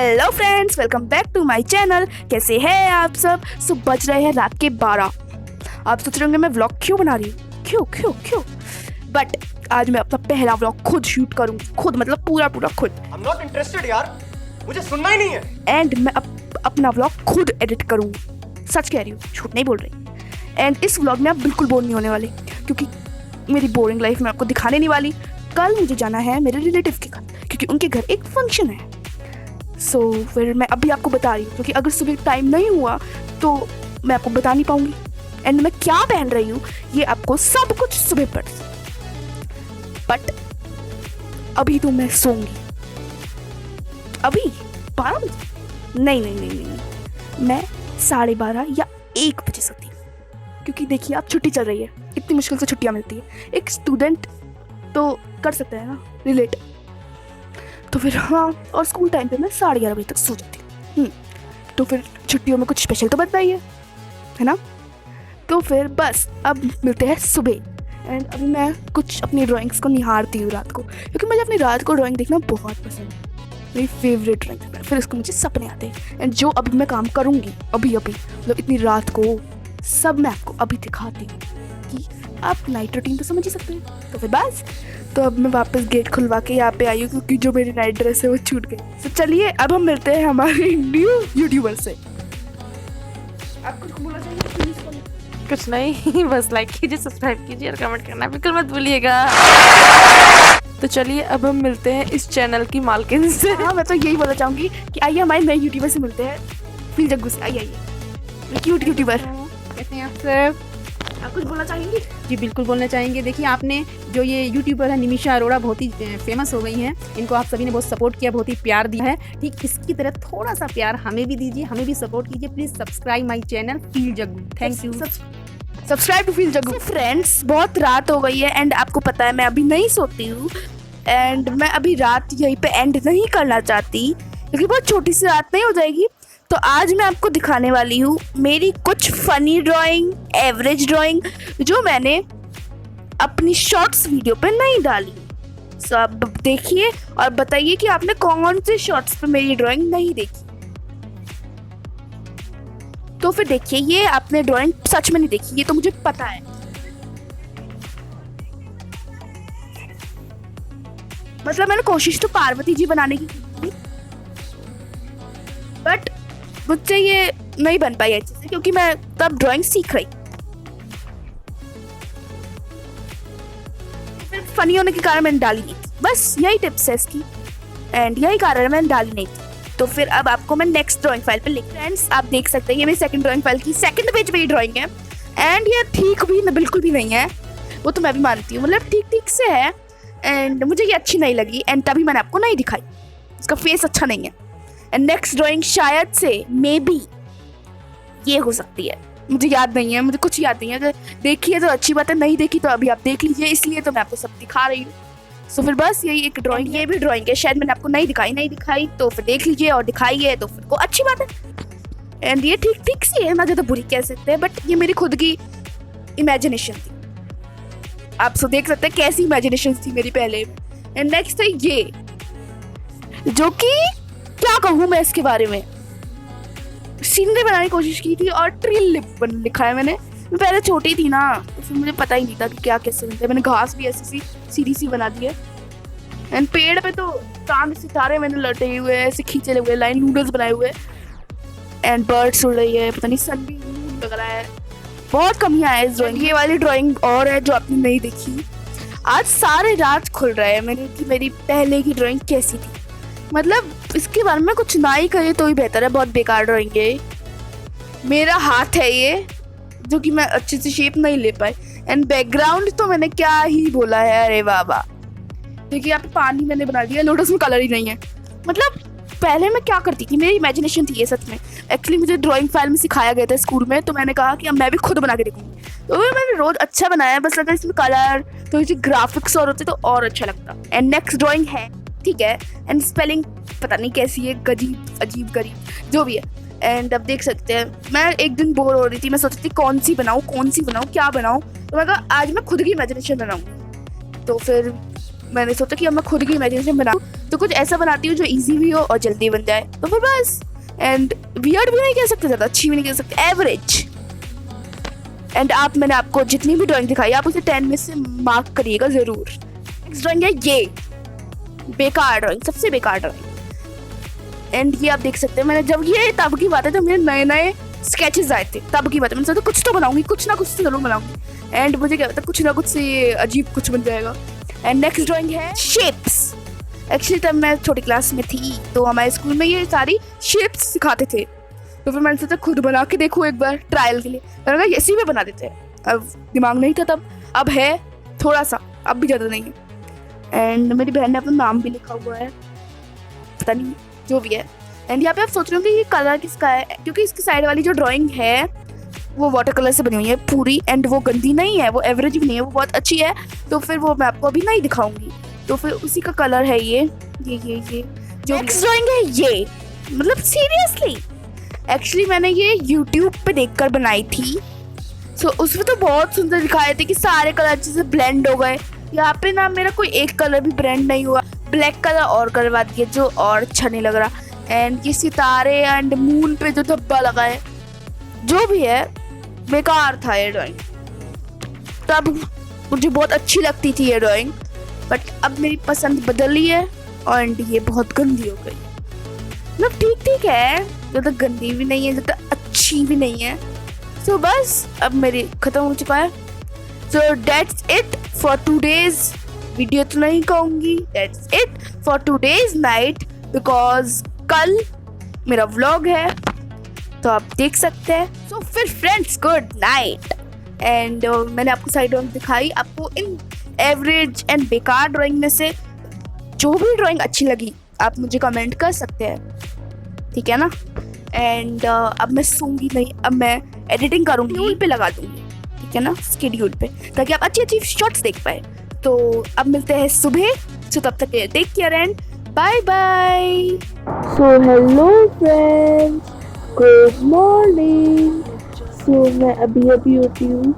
Hello friends, welcome back to my channel. कैसे हैं आप सब? बज रहे हैं रात के 12। आप सोच रहे होंगे मैं व्लॉग क्यों बना रही हूँ, क्यों बट आज मैं अपना पहला व्लॉग खुद शूट करूँगी, खुद मतलब पूरा खुद। I'm not interested यार, मुझे सुनना ही नहीं है। एंड मैं अपना व्लॉग खुद एडिट करूँगी। सच कह रही हूँ, झूठ नहीं बोल रही। एंड इस व्लॉग में आप बिल्कुल बोर नहीं होने वाले, क्योंकि मेरी बोरिंग लाइफ मैं आपको दिखाने नहीं वाली। कल मुझे जाना है मेरे रिलेटिव के घर, क्योंकि उनके घर एक फंक्शन है। फिर मैं अभी आपको बता रही हूँ, क्योंकि अगर सुबह टाइम नहीं हुआ तो मैं आपको बता नहीं पाऊंगी। एंड मैं क्या पहन रही हूँ ये आपको सब कुछ सुबह पर, बट अभी तो मैं सोऊंगी। अभी 12 बजे नहीं, मैं 12:30 या 1 बजे सोती हूँ, क्योंकि देखिए आप छुट्टी चल रही है, इतनी मुश्किल से छुट्टियाँ मिलती है। एक स्टूडेंट तो कर सकता है ना रिलेट, तो फिर हाँ। और स्कूल टाइम पे मैं 11:30 बजे तक सो जाती हूँ। तो फिर छुट्टियों में कुछ स्पेशल तो बनता ही है ना। तो फिर बस अब मिलते हैं सुबह। एंड अभी मैं कुछ अपनी ड्राइंग्स को निहारती हूँ रात को, क्योंकि मुझे अपनी रात को ड्राइंग देखना बहुत पसंद है, मेरी फेवरेट ड्राइंग है। फिर उसको मुझे सपने आते हैं, एंड जो अभी मैं काम करूँगी अभी मतलब इतनी रात को, सब मैं आपको अभी दिखाती हूँ कि आप नाइट रूटीन तो समझ ही सकते हैं। तो फिर बस, तो अब मैं वापस गेट खुलवा के यहाँ पे आई हूँ, क्योंकि जो मेरी नाइट ड्रेस है वो छूट गई। तो चलिए अब हम मिलते हैं हमारे न्यू यूट्यूबर से। आप कुछ बोलना चाहिए? कुछ नहीं, बस लाइक कीजिए, सब्सक्राइब कीजिए और कमेंट करना बिल्कुल मत भूलिएगा। तो चलिए अब हम मिलते हैं इस चैनल की मालकिन से। हाँ, मैं तो यही बोलना चाहूँगी कि आइए हमारे नए यूट्यूबर से मिलते हैं, फील जग्गू से। आइए क्यूट यूट्यूबर। कैसे हैं आप सब? आप कुछ बोलना चाहेंगे? जी बिल्कुल बोलना चाहेंगे। देखिए आपने जो ये यूट्यूबर है निमिषा अरोड़ा, बहुत ही फेमस हो गई हैं। इनको आप सभी ने बहुत सपोर्ट किया, बहुत ही प्यार दिया है। ठीक इसकी तरह थोड़ा सा प्यार हमें भी दीजिए, हमें भी सपोर्ट कीजिए। Please subscribe my channel feel Jaggu. Thank you. Subscribe to feel Jaggu. Friends, बहुत रात हो गई है एंड आपको पता है मैं अभी नहीं सोती हूँ। एंड मैं अभी रात यहीं पे एंड नहीं करना चाहती, क्योंकि बहुत छोटी सी रात नहीं हो जाएगी। तो आज मैं आपको दिखाने वाली हूँ मेरी कुछ फनी ड्राइंग, एवरेज ड्राइंग, जो मैंने अपनी शॉर्ट्स वीडियो पे नहीं डाली। सो आप देखिए और बताइए कि आपने कौन से शॉर्ट्स पे मेरी ड्राइंग नहीं देखी। तो फिर देखिए, ये आपने ड्राइंग सच में नहीं देखी, ये तो मुझे पता है। मतलब मैंने कोशिश तो पार्वती जी बनाने की की, बट मुझसे ये नहीं बन पाई अच्छे से, क्योंकि मैं तब ड्राइंग सीख रही। फिर फनी होने के कारण मैंने डाली नहीं, बस यही टिप्स है इसकी, एंड यही कारण है मैंने डाली नहीं। तो फिर अब आपको मैं नेक्स्ट ड्राइंग फाइल पे लिख, फ्रेंड्स आप देख सकते हैं ये मेरी सेकंड ड्राइंग फाइल की सेकंड पेज पे ये ड्राइंग है। एंड ये ठीक भी बिल्कुल भी नहीं है, वो तो मैं भी मानती हूँ, मतलब ठीक से है। एंड मुझे ये अच्छी नहीं लगी, एंड तभी मैंने आपको नहीं दिखाई, इसका फेस अच्छा नहीं है। एंड नेक्स्ट ड्राइंग शायद से मे बी ये हो सकती है, मुझे याद नहीं है, मुझे कुछ याद नहीं है। अगर देखी है तो अच्छी बात है, नहीं देखी तो अभी आप देख लीजिए, इसलिए तो मैं आपको सब दिखा रही हूँ। सो फिर बस यही एक ड्राइंग, ये भी ड्राइंग है, शायद मैंने आपको नहीं दिखाई तो फिर देख लीजिए, और दिखाई है तो फिर को अच्छी बात है। एंड ये ठीक सी है, ना ज़्यादा बुरी कह सकते हैं, बट ये मेरी खुद की इमेजिनेशन थी। आप सब देख सकते हैं कैसी इमेजिनेशन थी मेरी पहले। एंड नेक्स्ट है ये, जो कि क्या कहूँ मैं इसके बारे में, सीनरी बनाने की कोशिश की थी और ट्री लिप लिखा है मैंने। मैं पहले छोटी थी ना, तो फिर मुझे पता ही नहीं था कि क्या कैसे बनते हैं। मैंने घास भी ऐसी सीधी सी बना दी है। एंड पेड़ पे तो चांद सितारे मैंने लटे हुए, ऐसे खींचे हुए, लाइन नूडल्स बनाए हुए। एंड बर्ड्स उड़ रही है, पता नहीं सन भी लग रहा है। बहुत कमियां है इस ड्राइंग। ये वाली ड्राइंग और है जो आपने नहीं देखी। आज सारे राज खुल रहे हैं मैंने कि मेरी पहले की ड्राइंग कैसी थी। मतलब इसके बारे में कुछ ना ही कहे तो ही बेहतर है, बहुत बेकार ड्राइंग है। मेरा हाथ है ये, जो कि मैं अच्छे से शेप नहीं ले पाई। एंड बैकग्राउंड तो मैंने क्या ही बोला है, अरे बाबा देखिए यहाँ पे पानी मैंने बना दिया, लोटस में कलर ही नहीं है। मतलब पहले मैं क्या करती थी, मेरी इमेजिनेशन थी ये सच में। एक्चुअली मुझे ड्राइंग फाइल में सिखाया गया था स्कूल में, तो मैंने कहा कि अब मैं भी खुद बना के देखूंगी। तो मैंने रोज अच्छा बनाया, बस लगा इसमें कलर तो ग्राफिक्स और होते तो और अच्छा लगता। एंड नेक्स्ट ड्राइंग है, ठीक है, एंड स्पेलिंग पता नहीं कैसी है, अजीब गरीब जो भी है। एंड अब देख सकते हैं, मैं एक दिन बोर हो रही थी, मैं सोचती थी कौन सी बनाऊँ, क्या बनाऊँ। तो मैं कहा आज मैं खुद की इमेजिनेशन बनाऊँ। तो फिर मैंने सोचा कि अब मैं खुद की इमेजिनेशन बनाऊँ, तो कुछ ऐसा बनाती हूँ जो इजी भी हो और जल्दी बन जाए, तो फिर बस। एंड वियर्ड भी नहीं कह सकते, ज़्यादा अच्छी भी नहीं कह सकते, एवरेज। एंड मैंने आपको जितनी भी ड्राइंग दिखाई आप उसे 10 में से मार्क करिएगा ज़रूर। नेक्स्ट ड्राइंग है ये बेकार ड्राइंग, सबसे बेकार ड्राइंग। एंड ये आप देख सकते हैं, मैंने जब ये तब की बात है, तो मेरे नए नए स्केचेस आए थे, तब की बात है। मैंने सोचा कुछ तो बनाऊंगी, कुछ ना कुछ तो जरूर बनाऊंगी। एंड मुझे क्या पता कुछ ना कुछ से ये अजीब कुछ बन जाएगा। एंड नेक्स्ट ड्राइंग है शेप्स। एक्चुअली तब मैं छोटी क्लास में थी, तो हमारे स्कूल में ये सारी शेप्स सिखाते थे, तो फिर मैंने सोचा खुद बना के देखूँ एक बार ट्रायल के लिए। मैंने कहा इसी में बना देते हैं। अब दिमाग नहीं था तब, अब है थोड़ा सा, अब भी ज़्यादा नहीं है। एंड मेरी बहन ने अपना नाम भी लिखा हुआ है, पता नहीं जो भी है। एंड यहाँ पे आप सोच रहे होंगे ये कलर किसका है, क्योंकि इसकी साइड वाली जो ड्राइंग है वो वाटर कलर से बनी हुई है पूरी। एंड वो गंदी नहीं है, वो एवरेज भी नहीं है, वो बहुत अच्छी है। तो फिर वो मैं आपको अभी नहीं दिखाऊंगी, तो फिर उसी का कलर है ये जो नेक्स्ट ड्राइंग है ये। मतलब सीरियसली एक्चुअली मैंने ये यूट्यूब पे देखकर बनाई थी। सो उसमें तो बहुत सुंदर दिखाए थे कि सारे कलर अच्छे से ब्लेंड हो गए। यहाँ पे ना मेरा कोई एक कलर भी ब्लेंड नहीं हुआ, ब्लैक कलर और करवा दिया जो और अच्छा नहीं लग रहा। एंड ये सितारे एंड मून पे जो धब्बा लगा है, जो भी है बेकार था ये ड्राइंग। तब मुझे बहुत अच्छी लगती थी ये ड्राइंग, बट अब मेरी पसंद बदली है और ये बहुत गंदी हो गई। मतलब ठीक ठीक है, ज़्यादा गंदी भी नहीं है, ज़्यादा अच्छी भी नहीं है। सो बस अब मेरी ख़त्म हो चुका है। So that's it for today's video, तो नहीं कहूँगी, that's it for today's night, because कल मेरा व्लॉग है तो आप देख सकते हैं। सो फिर फ्रेंड्स गुड नाइट। एंड मैंने आपको साइड ड्राइंग दिखाई, आपको इन एवरेज एंड बेकार ड्राइंग में से जो भी ड्राइंग अच्छी लगी आप मुझे कमेंट कर सकते हैं, ठीक है ना। एंड अब मैं सूंगी नहीं, अब मैं एडिटिंग करूँगी, शेड्यूल पे लगा दूँगी, ठीक है ना, शेड्यूल पे, ताकि आप अच्छी अच्छी शॉट्स देख पाए। तो अब मिलते हैं सुबह, सो तब तक take care and bye bye. So hello friends, good morning. So मैं अभी उठी हूँ,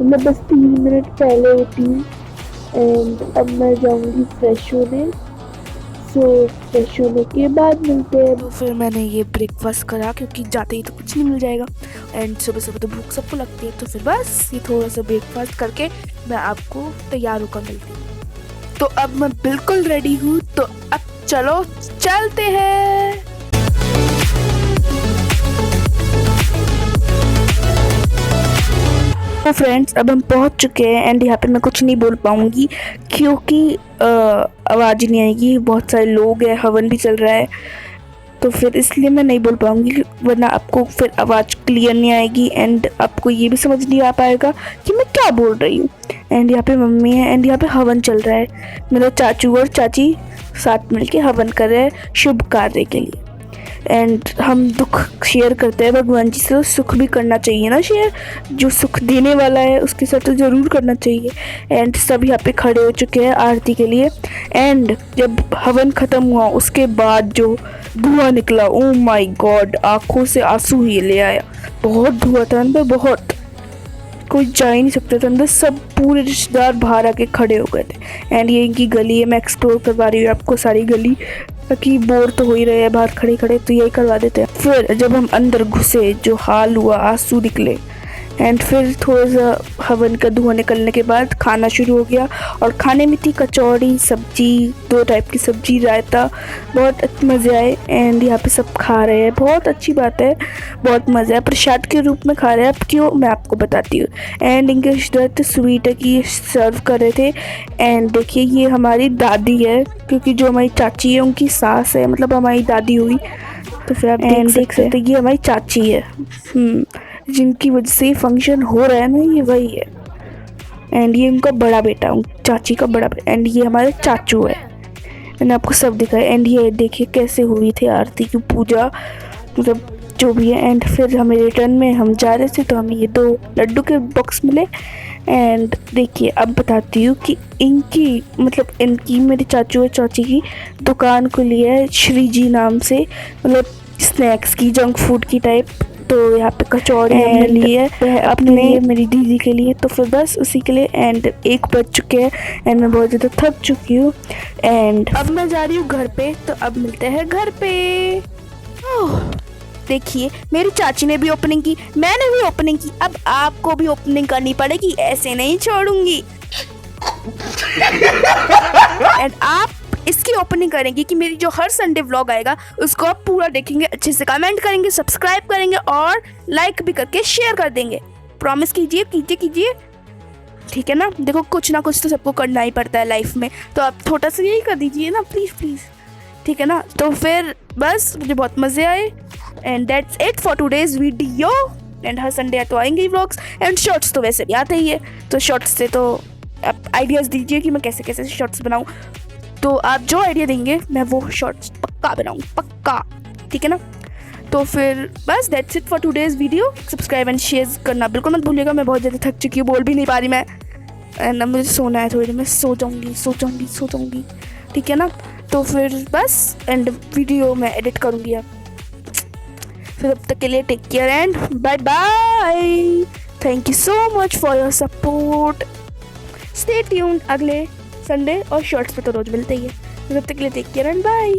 मैं बस 3 मिनट पहले उठी हूँ। एंड अब मैं जाऊँगी फ्रेश होने। सो फ्रेश होने के बाद मिलते हैं। तो फिर मैंने ये ब्रेकफास्ट करा, क्योंकि जाते ही तो कुछ नहीं मिल जाएगा। एंड सुबह सुबह तो भूख सबको लगती है, तो फिर बस ये थोड़ा सा ब्रेकफास्ट करके मैं आपको तैयार होकर मिलती हूँ। तो अब मैं बिल्कुल रेडी हूँ, तो अब चलो चलते हैं। तो फ्रेंड्स अब हम पहुंच चुके हैं। एंड यहाँ पे मैं कुछ नहीं बोल पाऊँगी, क्योंकि आवाज़ नहीं आएगी, बहुत सारे लोग हैं, हवन भी चल रहा है, तो फिर इसलिए मैं नहीं बोल पाऊँगी, वरना आपको फिर आवाज़ क्लियर नहीं आएगी एंड आपको ये भी समझ नहीं आ पाएगा कि मैं क्या बोल रही हूँ। एंड यहाँ पे मम्मी है एंड यहाँ पे हवन चल रहा है। मेरा चाचू और चाची साथ मिलके हवन कर रहे हैं शुभ कार्य के लिए। एंड हम दुख शेयर करते हैं भगवान जी से, तो सुख भी करना चाहिए ना शेयर, जो सुख देने वाला है उसके साथ तो ज़रूर करना चाहिए। एंड सब यहाँ पे खड़े हो चुके हैं आरती के लिए। एंड जब हवन ख़त्म हुआ उसके बाद जो धुआं निकला, ओ माय गॉड, आँखों से आंसू ही ले आया। बहुत धुआं था अंदर, बहुत, कोई जा ही नहीं सकता था अंदर, सब पूरे रिश्तेदार बाहर आके खड़े हो गए थे। एंड ये इनकी गली है, मैं एक्सप्लोर करवा रही हूँ आपको सारी गली, ताकि बोर तो हो ही रहे हैं बाहर खड़े खड़े, तो यही करवा देते हैं। फिर जब हम अंदर घुसे जो हाल हुआ, आंसू निकले। एंड फिर थोड़ा सा हवन का धुआं निकलने के बाद खाना शुरू हो गया, और खाने में थी कचौड़ी, सब्जी, 2 टाइप की सब्जी, रायता, बहुत मज़े आए। एंड यहाँ पे सब खा रहे हैं, बहुत अच्छी बात है, बहुत मज़ा है। प्रसाद के रूप में खा रहे हैं, अब क्यों मैं आपको बताती हूँ। एंड इनके रिश्तेदार स्वीट है कि सर्व कर रहे थे। एंड देखिए ये हमारी दादी है, क्योंकि जो हमारी चाची है उनकी सास है, मतलब हमारी दादी हुई, तो फिर आप देख सकते हैं ये हमारी चाची है, जिनकी वजह से फंक्शन हो रहा है ना, ये वही है। एंड ये उनका बड़ा बेटा, चाची का बड़ा बेटा। एंड ये हमारे चाचू है, मैंने आपको सब दिखाया। एंड ये देखिए कैसे हुई थी आरती की पूजा, मतलब जो भी है। एंड फिर हमें रिटर्न में हम जा रहे थे, तो हमें ये 2 लड्डू के बॉक्स मिले। एंड देखिए अब बताती हूँ कि इनकी मेरे चाचू और चाची की दुकान खुली है श्री जी नाम से, मतलब स्नैक्स की, जंक फूड की टाइप। तो यहाँ पे कचौड़ी हमने ली है अपने लिए, मेरी दीदी के लिए, तो फिर बस उसी के लिए। एंड 1 बज चुके हैं एंड मैं बहुत ज़्यादा थक चुकी हूँ एंड अब मैं जा रही हूँ घर पे। तो अब मिलते हैं घर पे। ओह, देखिए मेरी चाची ने भी ओपनिंग की, मैंने भी ओपनिंग की, अब आपको भी ओपनिंग करनी पड़ेगी, ऐसे नहीं छोड़ूंगी। एंड आप इसकी ओपनिंग करेंगे कि मेरी जो हर संडे व्लॉग आएगा उसको आप पूरा देखेंगे, अच्छे से कमेंट करेंगे, सब्सक्राइब करेंगे और लाइक भी करके शेयर कर देंगे। प्रॉमिस कीजिए कीजिए कीजिए, ठीक है ना। देखो कुछ ना कुछ तो सबको करना ही पड़ता है लाइफ में, तो आप छोटा सा यही कर दीजिए ना, प्लीज़ प्लीज़, ठीक है ना। तो फिर बस मुझे बहुत मज़े आए and that's it for today's video. And her Sunday तो आएंगे ही व्लॉग्स एंड शॉर्ट्स तो वैसे भी आते ही है, तो शॉर्ट्स से तो आप आइडियाज़ दीजिए कि मैं कैसे कैसे शॉर्ट्स बनाऊँ, तो आप जो आइडिया देंगे मैं वो शॉर्ट्स पक्का बनाऊँ, पक्का, ठीक है ना। तो फिर बस that's it for today's video. Subscribe and share करना बिल्कुल मत भूलिएगा। मैं बहुत ज़्यादा थक चुकी हूँ, बोल भी नहीं पा रही मैं, एंड मुझे सोना है, थोड़ी देर में सो जाऊँगी, ठीक है ना। तो फिर बस एंड वीडियो मैं एडिट करूँगी अब। फिर अब तक के लिए take care and bye bye. Thank you so much for your support. Stay tuned, अगले संडे और शॉर्ट्स पे तो रोज मिलते ही है। तब तक के लिए टेक केयर एंड बाय।